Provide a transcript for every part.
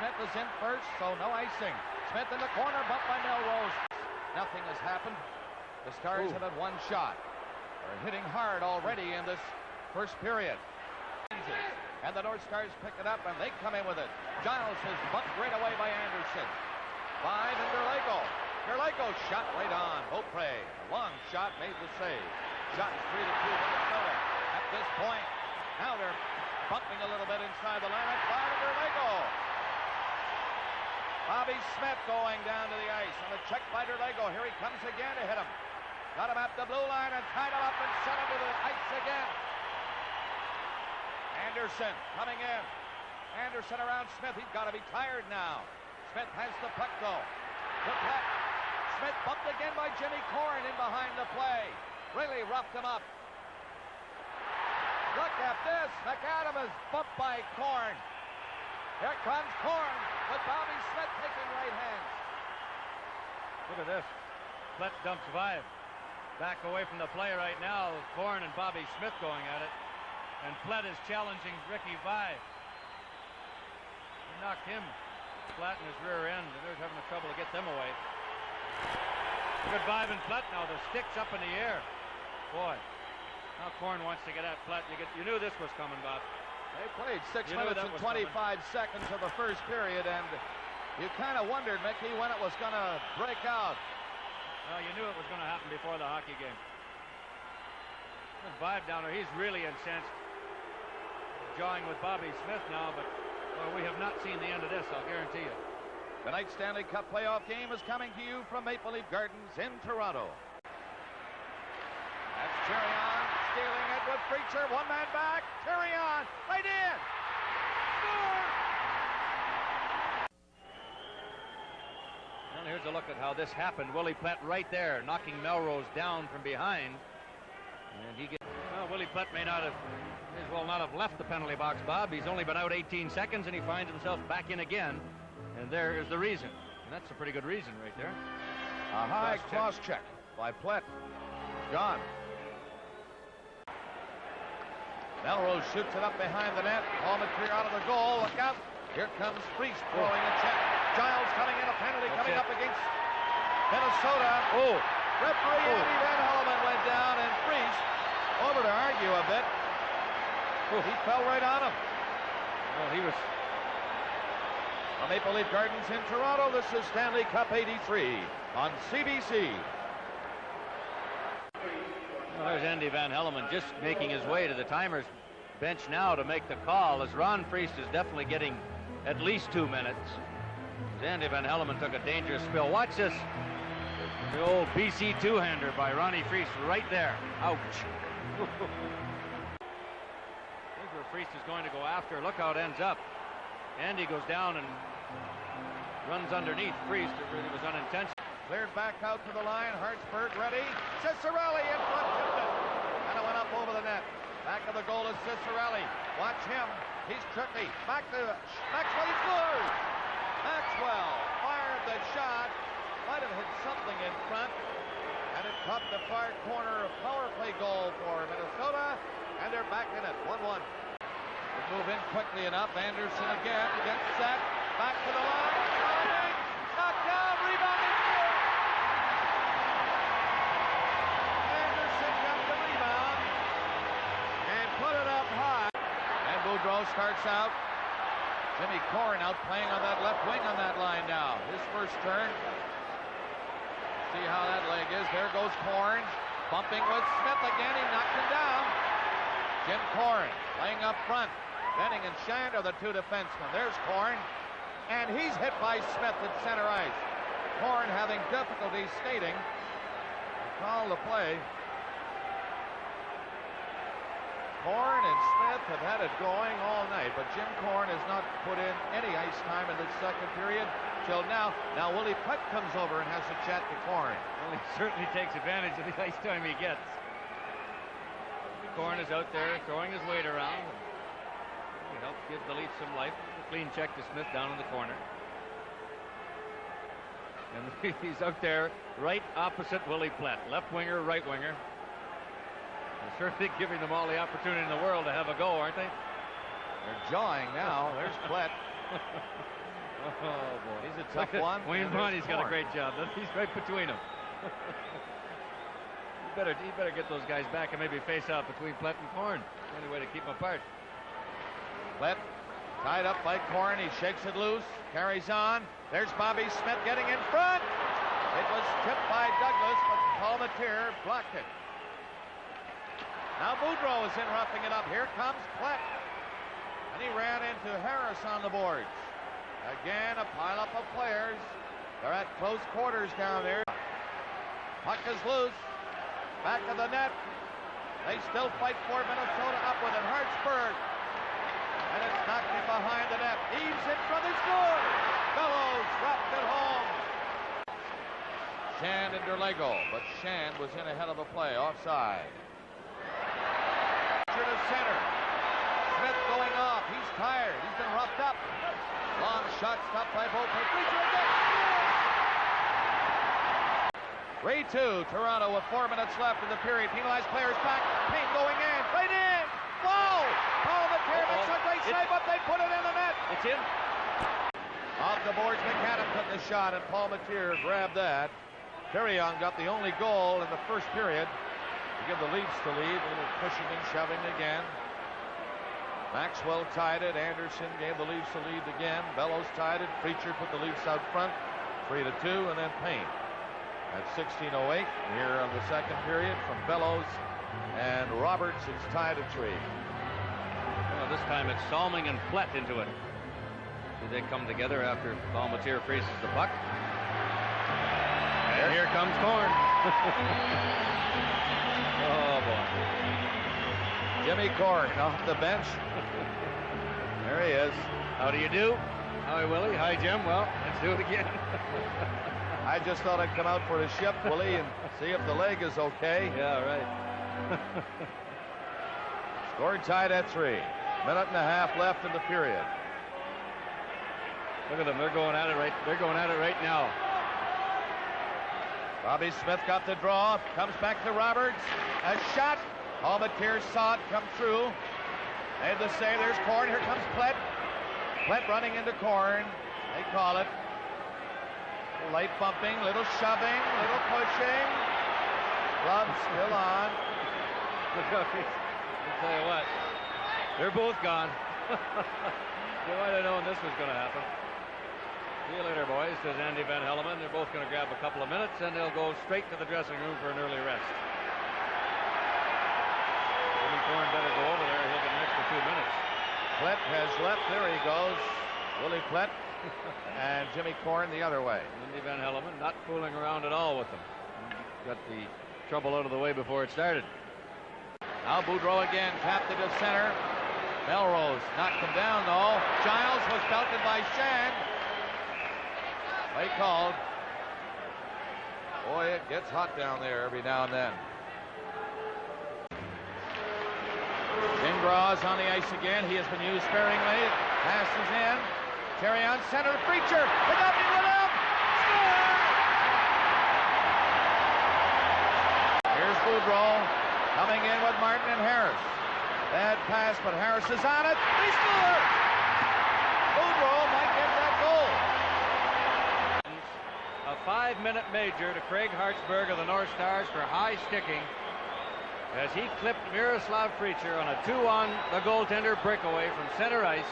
Smith is in first, so no icing. Smith in the corner, bumped by Melrose. Nothing has happened. The Stars have had one shot. They're hitting hard already in this first period. And the North Stars pick it up, and they come in with it. Giles is bumped right away by Anderson. 5 and Derlego. Derlego shot right on. Beaupre, a long shot, made the save. Shots 3-2 Minnesota. At this point, now they're bumping a little bit inside the lineup. 5 and Derlego. Bobby Smith going down to the ice on a check by Derlego. Here he comes again to hit him. Got him at the blue line and tied him up and sent him to the ice again. Anderson coming in. Anderson around Smith. He's got to be tired now. Smith has the puck though. The puck. Smith bumped again by Jimmy Corrin in behind the play. Really roughed him up. Look at this. McAdam is bumped by Corrin. Here comes Corrin with Bobby Smith taking right hands. Look at this. Flett dumps 5. Back away from the play right now. Corrin and Bobby Smith going at it. And Flett is challenging Ricky Vaive. He knocked him flat in his rear end, and they're having a trouble to get them away. Good Vaive and Flett now. The stick's up in the air. Boy, now Corrin wants to get at Flett. You knew this was coming, Bob. They played 6 minutes and 25 seconds of the first period, and you kind of wondered, Mickey, when it was going to break out. Well, you knew it was going to happen before the hockey game. Vaive down there, he's really incensed. Jawing with Bobby Smith now, but well, we have not seen the end of this, I'll guarantee you. Tonight's Stanley Cup playoff game is coming to you from Maple Leaf Gardens in Toronto. That's Cherion stealing it with Preacher. One man back. Cherion right in. Score! Well, here's a look at how this happened. Willie Plett right there, knocking Melrose down from behind. And he gets... Well, Willie Plett may not have... as well not have left the penalty box, Bob. He's only been out 18 seconds, and he finds himself back in again. And there is the reason. And that's a pretty good reason right there. A high cross check by Plett. Gone. Melrose shoots it up behind the net. Ball clear out of the goal. Look out. Here comes Priest throwing a check. Giles coming in. A penalty coming up against Minnesota. Referee Andy Van Hellemond went down, and Priest over to argue a bit. He fell right on him. Well, he was... From Maple Leaf Gardens in Toronto, this is Stanley Cup 83 on CBC. Well, there's Andy Van Hellemond just making his way to the timer's bench now to make the call, as Ron Priest is definitely getting at least 2 minutes. As Andy Van Hellemond took a dangerous spill. Watch this. The old BC two-hander by Ronnie Priest right there. Ouch. Here's where Priest is going to go after. Look how it ends up. Andy goes down and runs underneath Priest. It really was unintentional. Cleared back out to the line. Hartsburg ready. Ciccarelli in front, tipped it. And it went up over the net. Back of the goal is Ciccarelli. Watch him. He's tricky. Back to Maxwell. He scores. Maxwell fired the shot. Might have hit something in front. And it caught the far corner. Power play goal for Minnesota. And they're back in it. 1-1. They move in quickly enough. Anderson again gets set. Back to the line. Driving. Knocked down. Rebounding. Anderson got the rebound. And put it up high. And Boudreau starts out. Jimmy Corrin out playing on that left wing on that line now. His first turn. See how that leg is. There goes Corrin. Bumping with Smith again. He knocked him down. Jim Corrin playing up front. Benning and Shand are the two defensemen. There's Corrin. And he's hit by Smith at center ice. Corrin having difficulty skating. Call the play. Corrin and Smith have had it going all night, but Jim Corrin has not put in any ice time in the second period till now. Now Willie Puck comes over and has a chat to Corrin. Well, he certainly takes advantage of the ice time he gets. Corrin is out there throwing his weight around. He helps give the Leafs some life. A clean check to Smith down in the corner. And he's out there right opposite Willie Plett. Left winger, right winger. They're certainly giving them all the opportunity in the world to have a go, aren't they? They're jawing now. There's Plett. Oh, boy. He's a tough one. Wayne Bonney's got a great job. He's right between them. He better get those guys back and maybe face out between Plett and Korn. Only way to keep them apart. Plett tied up by Korn. He shakes it loose. Carries on. There's Bobby Smith getting in front. It was tipped by Douglas, but Paul Mateer blocked it. Now Boudreau is in roughing it up. Here comes Plett. And he ran into Harris on the boards. Again, a pileup of players. They're at close quarters down there. Puck is loose. Back of the net. They still fight for Minnesota up with it. Hartsburg. And it's knocked in behind the net. Eaves in front of score. Bellows dropped it home. Shand and Derlego, but Shand was in ahead of the play. Offside. To center. Smith going off. He's tired. He's been roughed up. Long shot stopped by Beaupre. Preacher again. 3-2. Toronto with 4 minutes left in the period. Penalized players back. Payne going in. Right in. Whoa! Paul Mateer makes a great save, but they put it in the net. It's in. Off the boards, McAdam took the shot, and Paul Mateer grabbed that. Perrion got the only goal in the first period to give the Leafs the lead. A little pushing and shoving again. Maxwell tied it. Anderson gave the Leafs the lead again. Bellows tied it. Preacher put the Leafs out front, 3-2, and then Payne. At 16:08 here on the second period from Bellows and Roberts, it's tied at 3. Well, this time it's Salming and Plett into it. They come together after Paul Mateer freezes the puck. And here comes Korn. Oh, boy. Jimmy Korn off the bench. There he is. How do you do? Hi, Willie. Hi, Jim. Well, let's do it again. I just thought I'd come out for the ship, Willie, and see if the leg is okay. Yeah, right. Score tied at 3. Minute and a half left in the period. Look at them. They're going at it right. They're going at it right now. Bobby Smith got the draw. Comes back to Roberts. A shot. Paul Mateer saw it come through. Made the save. There's Korn. Here comes Plett. Plett running into Korn. They call it. Light bumping, little shoving, little pushing. Gloves still on. I'll tell you what. They're both gone. You might have known this was going to happen. See you later, boys, says Andy Van Helleman. They're both going to grab a couple of minutes, and they'll go straight to the dressing room for an early rest. Jimmy Korn better go over there. He'll get an extra 2 minutes. Plett has left. There he goes. Willie Plett and Jimmy Korn the other way. Andy Van Helleman not fooling around at all with them. Got the trouble out of the way before it started. Now Boudreau again, tapped it to center. Melrose knocked him down, though. Giles was belted by Shand. Play called. Boy, it gets hot down there every now and then. Gingras on the ice again. He has been used sparingly. Passes in. Terry on center. Preacher. They got me with him. Score! Here's Boudreau coming in with Martin and Harris. Bad pass, but Harris is on it. They score! Boudreau might get that goal. A 5-minute major to Craig Hartsburg of the North Stars for high sticking as he clipped Miroslav Preacher on a 2-on the goaltender breakaway from center ice.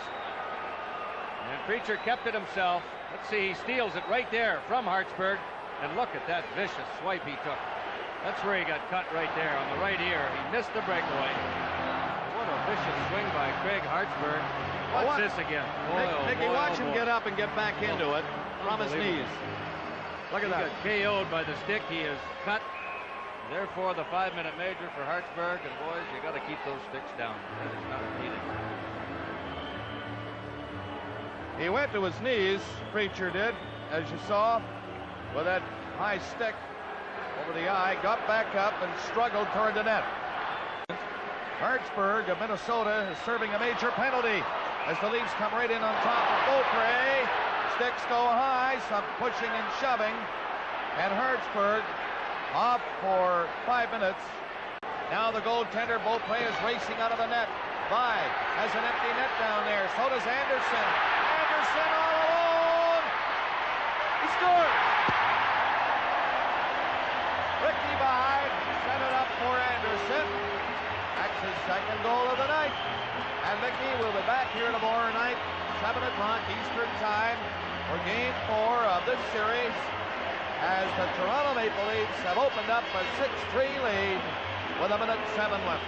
And Preacher kept it himself. Let's see, he steals it right there from Hartsburg. And look at that vicious swipe he took. That's where he got cut right there on the right ear. He missed the breakaway. What a vicious swing by Craig Hartsburg. What's this again? Boy, Mickey, watch him get up and get back into it from his knees. Look at that. He got KO'd by the stick. He is cut. Therefore, the 5-minute major for Hartsburg. And boys, you got to keep those sticks down. That is not needed. He went to his knees, Preacher did, as you saw, with that high stick over the eye, got back up and struggled toward the net. Hartsburg of Minnesota is serving a major penalty as the Leafs come right in on top of Beaupre. Sticks go high, some pushing and shoving, and Hartsburg off for 5 minutes. Now the goaltender, Beaupre, is racing out of the net. By has an empty net down there. So does Anderson. scored! Ricky Vide set it up for Anderson. That's his second goal of the night. And Mickey will be back here tomorrow night, 7 o'clock Eastern Time, for Game 4 of this series, as the Toronto Maple Leafs have opened up a 6-3 lead with 1:07 left.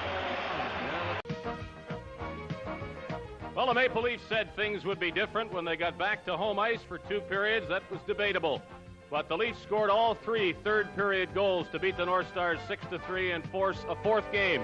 Well, the Maple Leafs said things would be different when they got back to home ice for 2 periods. That was debatable. But the Leafs scored all 3 third-period goals to beat the North Stars 6-3 and force a 4th game.